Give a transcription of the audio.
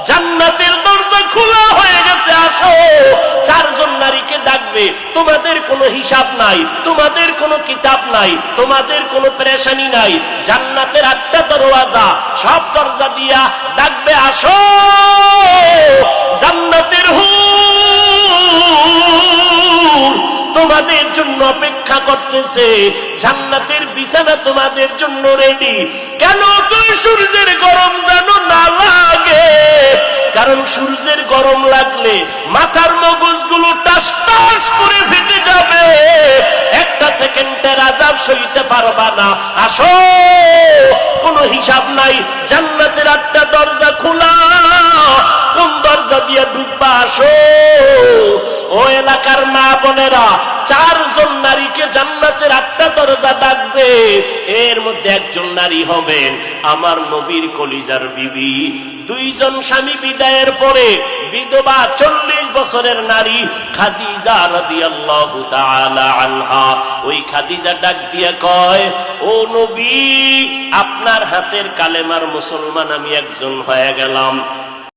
জান্নাতের দরজা খোলা হয়ে গেছে, আসো। চারজন নারীকে ডাকবে, তোমাদের কোনো হিসাব নাই, তোমাদের কোনো কিতাব নাই, তোমাদের কোনো পেরেশানি নাই। জান্নাতের 8টা দরওয়াজা, সব দরজা দিয়া ডাকবে, আসো। জান্নাতের হুর তোমাদের জন্য অপেক্ষা করতেছে, জান্নাতের বিছানা তোমাদের জন্য রেডি। কেন? তুই সূর্যের গরম যেন না লাগে, কারণ সূর্যের গরম লাগলে মাথার মগজগুলো টাস টাস করে ফেটে যাবে, একটা সেকেন্ডের আযাব সইতে পারবা না। আসো, কোনো হিসাব নাই, জান্নাতের 8টা দরজা খোলা, কোন দরজা দিয়ে ঢুকবা? আসো। ও এলাকার মা বোনেরা, 4জন নারীকে জান্নাতের 8টা দরজা ডাকবে, এর মধ্যে একজন নারী হবেন আমার নবীর কলিজার বিবি। 2 জন স্বামী বিদায়ের পরে বিধবা 40 বছরের নারী খাদিজা রাদিয়াল্লাহু তাআলা আনহা। ওই খাদিজা ডাক দিয়ে কয়, ও নবী, আপনার হাতের কালেমার মুসলমান আমি একজন হয়ে গেলাম,